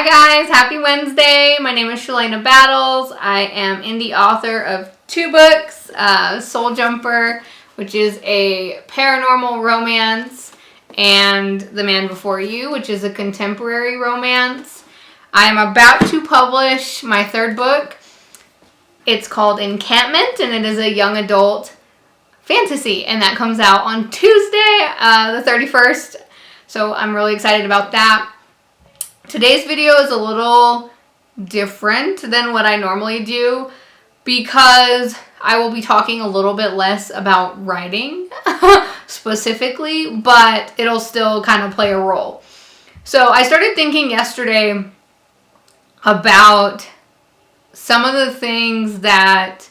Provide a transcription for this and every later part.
Hi guys, happy Wednesday. My name is Shalanabattles. I am indie author of 2 books, Soul Jumper, which is a paranormal romance, and The Man Before You, which is a contemporary romance. I am about to publish my 3rd book. It's called Encampment, and it is a young adult fantasy, and that comes out on Tuesday, the 31st. So I'm really excited about that. Today's video is a little different than what I normally do because I will be talking a little bit less about writing specifically, but it'll still kind of play a role. So I started thinking yesterday about some of the things that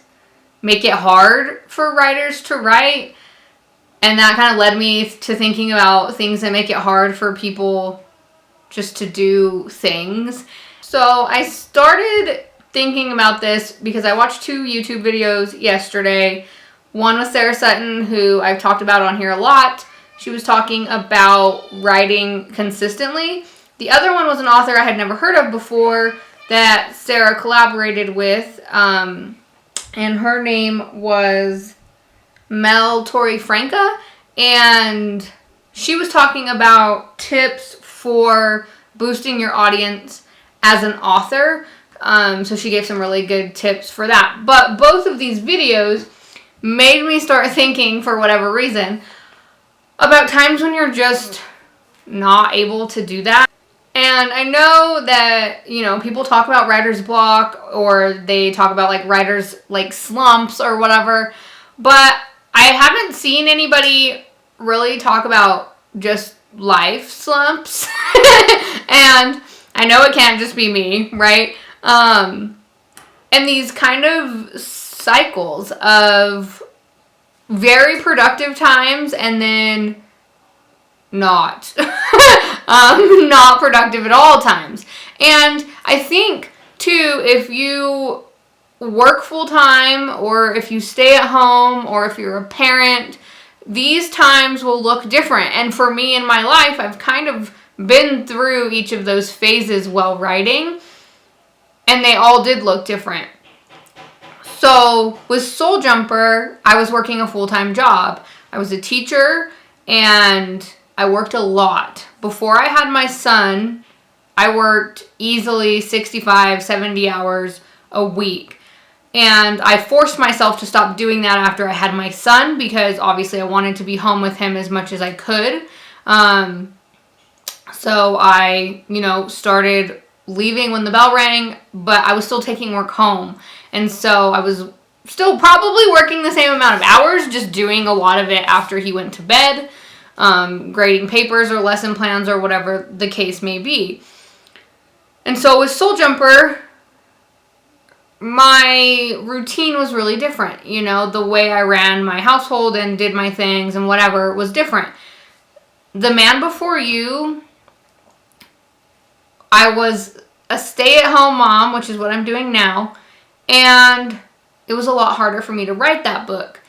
make it hard for writers to write, and that kind of led me to thinking about things that make it hard for people just to do things. So I started thinking about this because I watched 2 YouTube videos yesterday. One was Sarah Sutton, who I've talked about on here a lot. She was talking about writing consistently. The other one was an author I had never heard of before that Sarah collaborated with, and her name was Mel Torrefranca, and she was talking about tips for boosting your audience as an author. So she gave some really good tips for that. But both of these videos made me start thinking, for whatever reason, about times when you're just not able to do that. And I know that, people talk about writer's block, or they talk about writers slumps or whatever, but I haven't seen anybody really talk about just life slumps. And I know it can't just be me, right? And these kind of cycles of very productive times and then not not productive at all times. And I think too, if you work full-time, or if you stay at home, or if you're a parent, these times will look different. And for me in my life, I've kind of been through each of those phases while writing, and they all did look different. So with Soul Jumper, I was working a full-time job. I was a teacher, and I worked a lot. Before I had my son, I worked easily 65, 70 hours a week. And I forced myself to stop doing that after I had my son, because obviously I wanted to be home with him as much as I could. So I, started leaving when the bell rang, but I was still taking work home. And so I was still probably working the same amount of hours, just doing a lot of it after he went to bed, grading papers or lesson plans or whatever the case may be. And so with Soul Jumper, my routine was really different. The way I ran my household and did my things and whatever was different. The Man Before You, I was a stay-at-home mom, which is what I'm doing now, and it was a lot harder for me to write that book.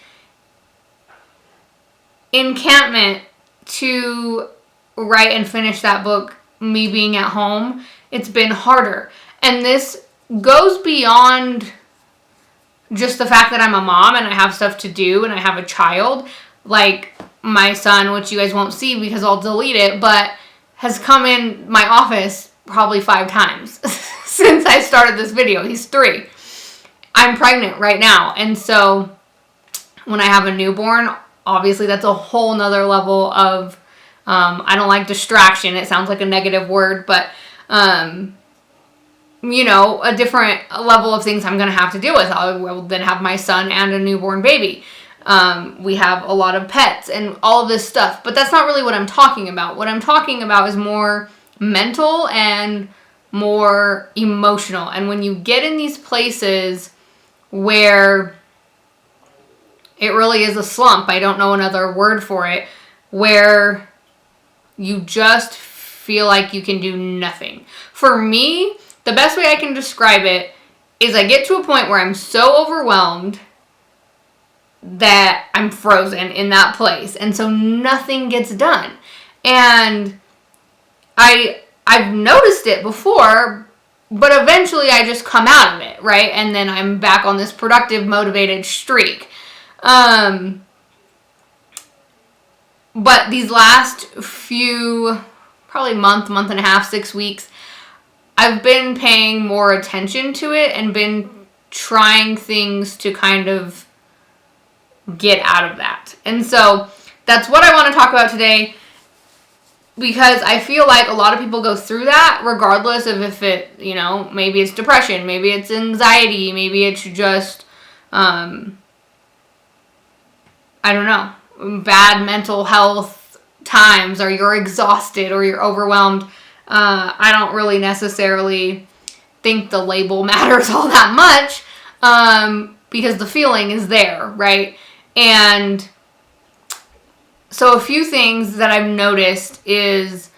Encampment, to write and finish that book, me being at home, it's been harder. And this goes beyond just the fact that I'm a mom and I have stuff to do and I have a child. Like my son, which you guys won't see because I'll delete it, but has come in my office probably 5 times since I started this video. He's 3. I'm pregnant right now. And so when I have a newborn, obviously that's a whole nother level of, I don't like distraction. It sounds like a negative word, but a different level of things I'm going to have to deal with. I will then have my son and a newborn baby. We have a lot of pets and all of this stuff, but that's not really what I'm talking about. What I'm talking about is more mental and more emotional. And when you get in these places where it really is a slump, I don't know another word for it, where you just feel like you can do nothing. For me, the best way I can describe it is I get to a point where I'm so overwhelmed that I'm frozen in that place. And so nothing gets done. And I I've noticed it before, but eventually I just come out of it, right? And then I'm back on this productive, motivated streak. But these last few, probably month and a half, 6 weeks, I've been paying more attention to it and been trying things to kind of get out of that. And so that's what I want to talk about today, because I feel like a lot of people go through that regardless of if it, maybe it's depression, maybe it's anxiety, maybe it's just, I don't know, bad mental health times, or you're exhausted or you're overwhelmed. I don't really necessarily think the label matters all that much, because the feeling is there, right? And so a few things that I've noticed is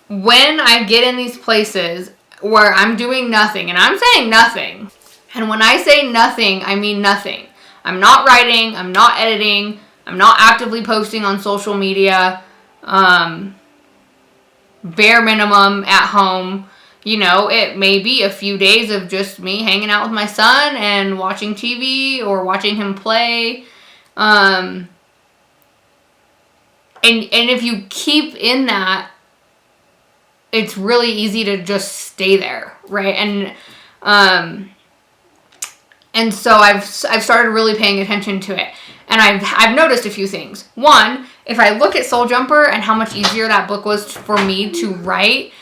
when I get in these places where I'm doing nothing, and I'm saying nothing, and when I say nothing, I mean nothing. I'm not writing, I'm not editing, I'm not actively posting on social media, bare minimum at home. It may be a few days of just me hanging out with my son and watching TV or watching him play. And if you keep in that, it's really easy to just stay there, right? And so I've started really paying attention to it. And I've noticed a few things. One, if I look at Soul Jumper and how much easier that book was for me to write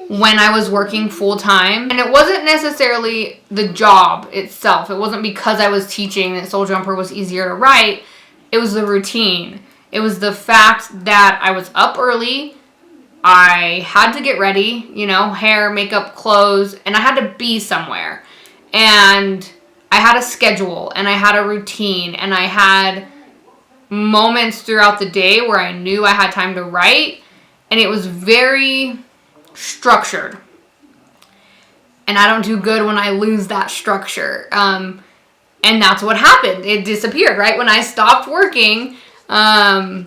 when I was working full time, and it wasn't necessarily the job itself. It wasn't because I was teaching that Soul Jumper was easier to write. It was the routine. It was the fact that I was up early, I had to get ready, hair, makeup, clothes, and I had to be somewhere. And I had a schedule, and I had a routine, and I had moments throughout the day where I knew I had time to write, and it was very structured. And I don't do good when I lose that structure. And that's what happened. It disappeared, right? When I stopped working, all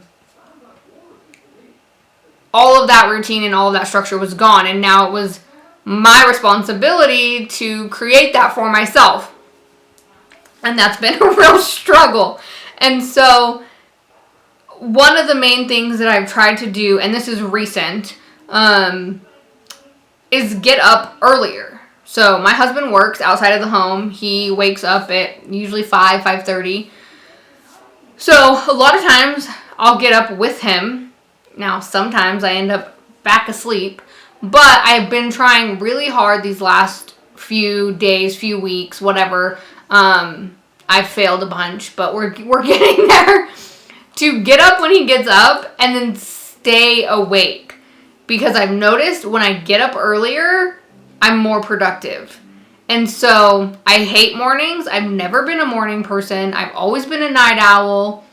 of that routine and all of that structure was gone. And now it was my responsibility to create that for myself. And that's been a real struggle. And so one of the main things that I've tried to do, and this is recent, is get up earlier. So my husband works outside of the home. He wakes up at usually 5:30. So a lot of times I'll get up with him. Now sometimes I end up back asleep, but I've been trying really hard these last few days, few weeks, whatever. I've failed a bunch, but we're getting there, to get up when he gets up and then stay awake. Because I've noticed when I get up earlier, I'm more productive. And so I hate mornings. I've never been a morning person. I've always been a night owl.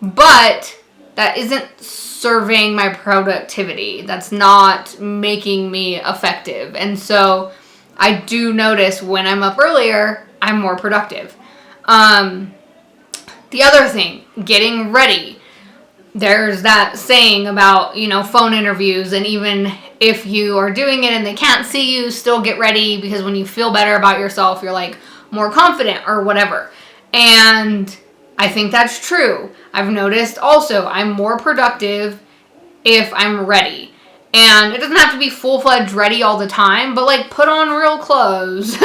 But that isn't serving my productivity. That's not making me effective. And so I do notice when I'm up earlier, I'm more productive. The other thing, getting ready. There's that saying about, phone interviews, and even if you are doing it and they can't see you, still get ready, because when you feel better about yourself, you're like more confident or whatever. And I think that's true. I've noticed also I'm more productive if I'm ready. And it doesn't have to be full-fledged ready all the time, but like put on real clothes,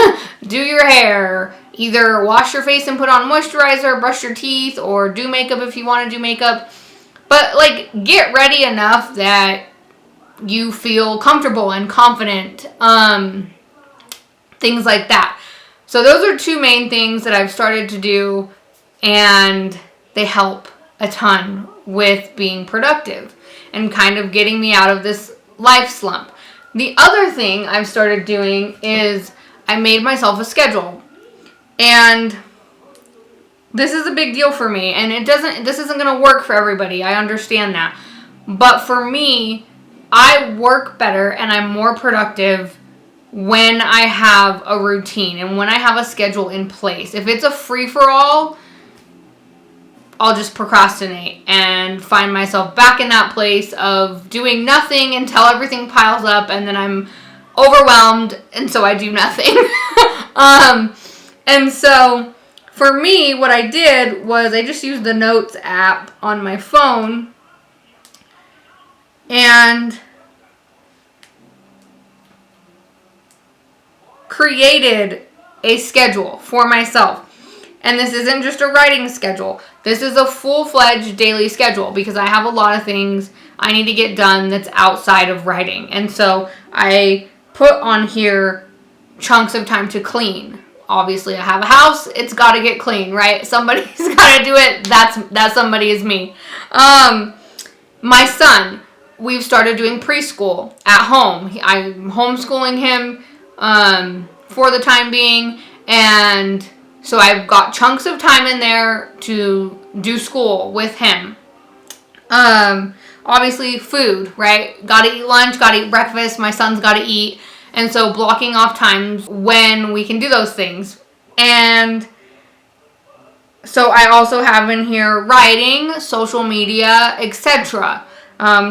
do your hair, either wash your face and put on moisturizer, brush your teeth, or do makeup if you want to do makeup. But like get ready enough that you feel comfortable and confident, things like that. So those are two main things that I've started to do, and they help a ton with being productive and kind of getting me out of this life slump. The other thing I've started doing is I made myself a schedule. And this is a big deal for me, and this isn't going to work for everybody. I understand that. But for me, I work better and I'm more productive when I have a routine and when I have a schedule in place. If it's a free-for-all, I'll just procrastinate and find myself back in that place of doing nothing until everything piles up, and then I'm overwhelmed, and so I do nothing. And so for me, what I did was I just used the Notes app on my phone and created a schedule for myself. And this isn't just a writing schedule. This is a full-fledged daily schedule because I have a lot of things I need to get done that's outside of writing. And so I put on here chunks of time to clean. Obviously, I have a house. It's got to get clean, right? Somebody's got to do it. That somebody is me. My son, we've started doing preschool at home. I'm homeschooling him for the time being, and so I've got chunks of time in there to do school with him. Obviously food, right? Gotta eat lunch, gotta eat breakfast, my son's gotta eat. And so blocking off times when we can do those things. And so I also have in here writing, social media, etc.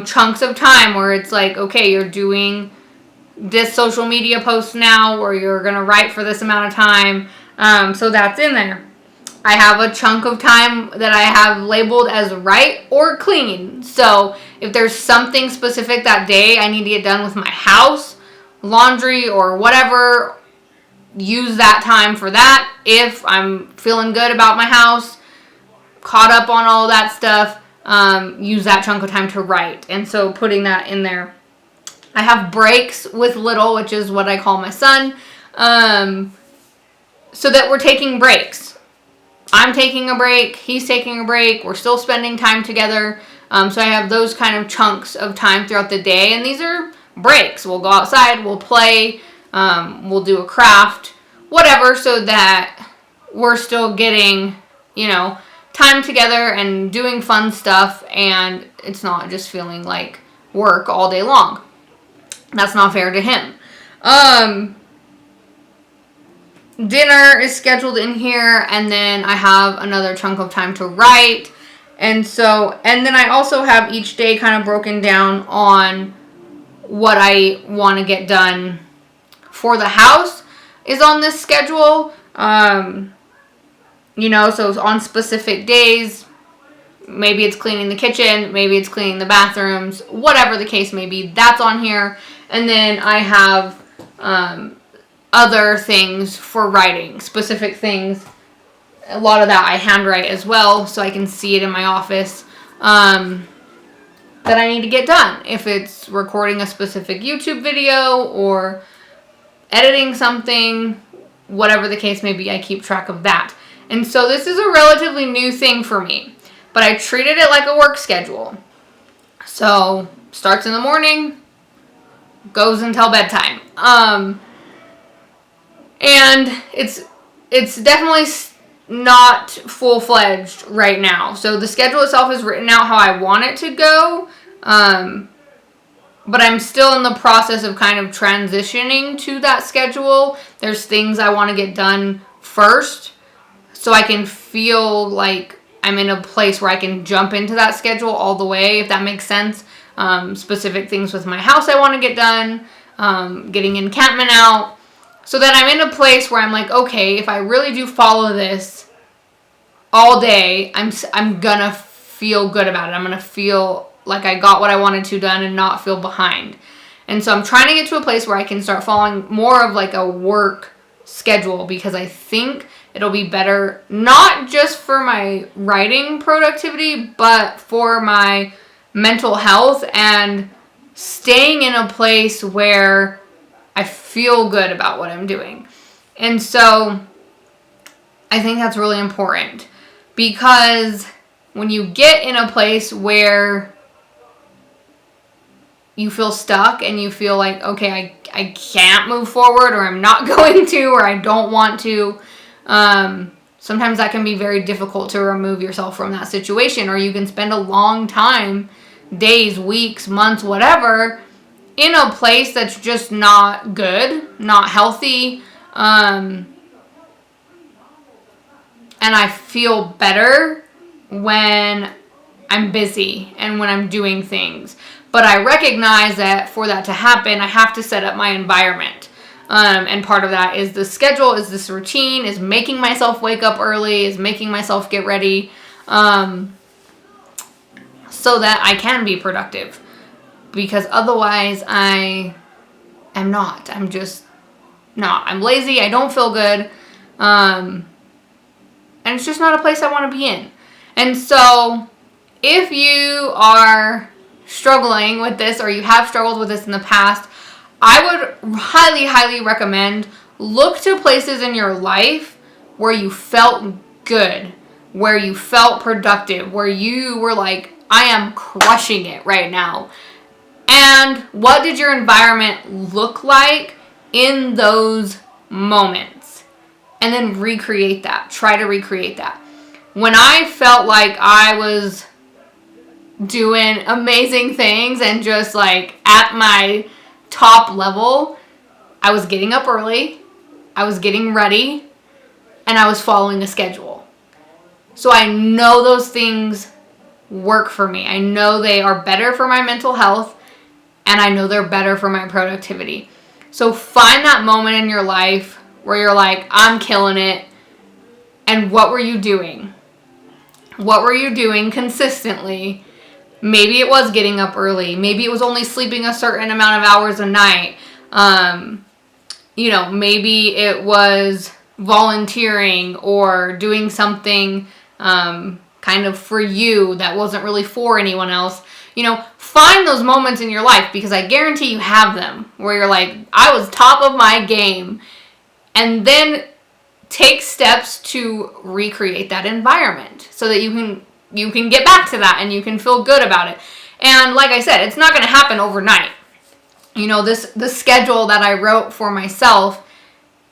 Chunks of time where it's like, okay, you're doing this social media post now, or you're gonna write for this amount of time. So that's in there. I have a chunk of time that I have labeled as write or clean. So if there's something specific that day I need to get done with my house, laundry, or whatever, use that time for that. If I'm feeling good about my house, caught up on all that stuff, use that chunk of time to write. And so putting that in there. I have breaks with Little, which is what I call my son, so that we're taking breaks. I'm taking a break, he's taking a break, we're still spending time together. So I have those kind of chunks of time throughout the day, and these are breaks. We'll go outside, we'll play, we'll do a craft, whatever, so that we're still getting, time together and doing fun stuff, and it's not just feeling like work all day long. That's not fair to him. Dinner is scheduled in here, and then I have another chunk of time to write. And then I also have each day kind of broken down on what I want to get done for the house is on this schedule. So on specific days, maybe it's cleaning the kitchen, maybe it's cleaning the bathrooms, whatever the case may be, that's on here. And then I have other things for writing, specific things. A lot of that I handwrite as well, so I can see it in my office, that I need to get done. If it's recording a specific YouTube video or editing something, whatever the case may be, I keep track of that. And so this is a relatively new thing for me, but I treated it like a work schedule. So starts in the morning, goes until bedtime. And it's definitely not full-fledged right now. So the schedule itself is written out how I want it to go. But I'm still in the process of kind of transitioning to that schedule. There's things I want to get done first so I can feel like I'm in a place where I can jump into that schedule all the way, if that makes sense. Specific things with my house I want to get done, getting encampment out, so that I'm in a place where I'm like, okay, if I really do follow this all day, I'm gonna feel good about it. I'm gonna feel like I got what I wanted to done and not feel behind. And so I'm trying to get to a place where I can start following more of like a work schedule, because I think it'll be better, not just for my writing productivity, but for my mental health and staying in a place where I feel good about what I'm doing. And so I think that's really important, because when you get in a place where you feel stuck and you feel like, okay, I can't move forward, or I'm not going to, or I don't want to, sometimes that can be very difficult to remove yourself from that situation, or you can spend a long time, days, weeks, months, whatever, in a place that's just not good, not healthy, and I feel better when I'm busy and when I'm doing things. But I recognize that for that to happen, I have to set up my environment. And part of that is the schedule, is this routine, is making myself wake up early, is making myself get ready, so that I can be productive. Because otherwise I am not. I'm just not. I'm lazy. I don't feel good. And it's just not a place I want to be in. And so if you are struggling with this, or you have struggled with this in the past, I would highly, highly recommend look to places in your life where you felt good, where you felt productive, where you were like, I am crushing it right now. And what did your environment look like in those moments? And then recreate that. Try to recreate that. When I felt like I was doing amazing things and just like at my top level, I was getting up early, I was getting ready, and I was following a schedule. So I know those things work for me. I know they are better for my mental health, and I know they're better for my productivity. So find that moment in your life where you're like, I'm killing it. And what were you doing? What were you doing consistently? Maybe it was getting up early. Maybe it was only sleeping a certain amount of hours a night. Maybe it was volunteering or doing something kind of for you that wasn't really for anyone else. Find those moments in your life, because I guarantee you have them where you're like, I was top of my game. And then take steps to recreate that environment so that you can get back to that and you can feel good about it. And like I said, it's not going to happen overnight. The schedule that I wrote for myself,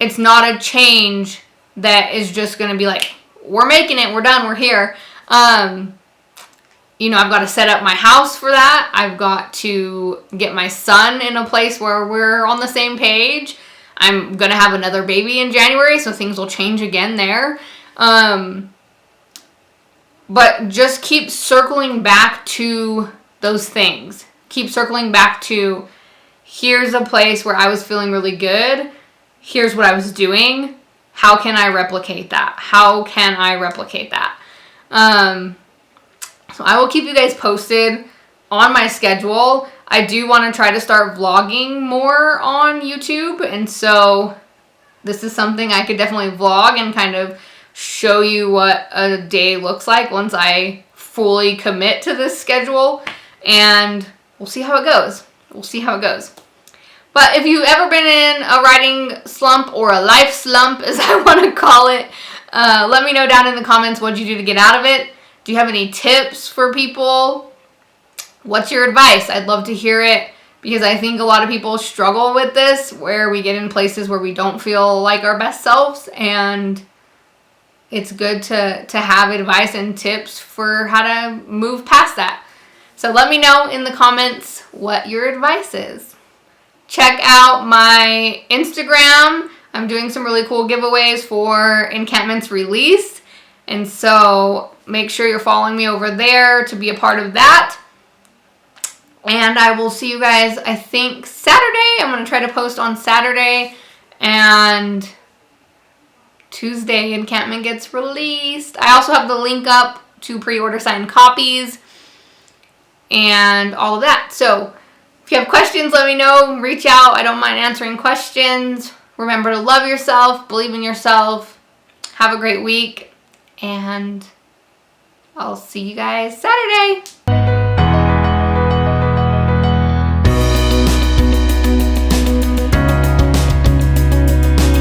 it's not a change that is just going to be like, we're making it, we're done, we're here. I've got to set up my house for that. I've got to get my son in a place where we're on the same page. I'm going to have another baby in January, so things will change again there. But just keep circling back to those things. Keep circling back to, here's a place where I was feeling really good. Here's what I was doing. How can I replicate that? How can I replicate that? So I will keep you guys posted on my schedule. I do want to try to start vlogging more on YouTube. And so this is something I could definitely vlog and kind of show you what a day looks like once I fully commit to this schedule. And we'll see how it goes. But if you've ever been in a writing slump, or a life slump as I want to call it, let me know down in the comments what you do to get out of it. Do you have any tips for people? What's your advice? I'd love to hear it, because I think a lot of people struggle with this, where we get in places where we don't feel like our best selves, and it's good to have advice and tips for how to move past that. So let me know in the comments what your advice is. Check out my Instagram. I'm doing some really cool giveaways for Encampment's release, and so make sure you're following me over there to be a part of that. And I will see you guys, I think, Saturday. I'm going to try to post on Saturday. And Tuesday, Encampment gets released. I also have the link up to pre-order signed copies and all of that. So if you have questions, let me know. Reach out. I don't mind answering questions. Remember to love yourself, believe in yourself. Have a great week. And I'll see you guys Saturday.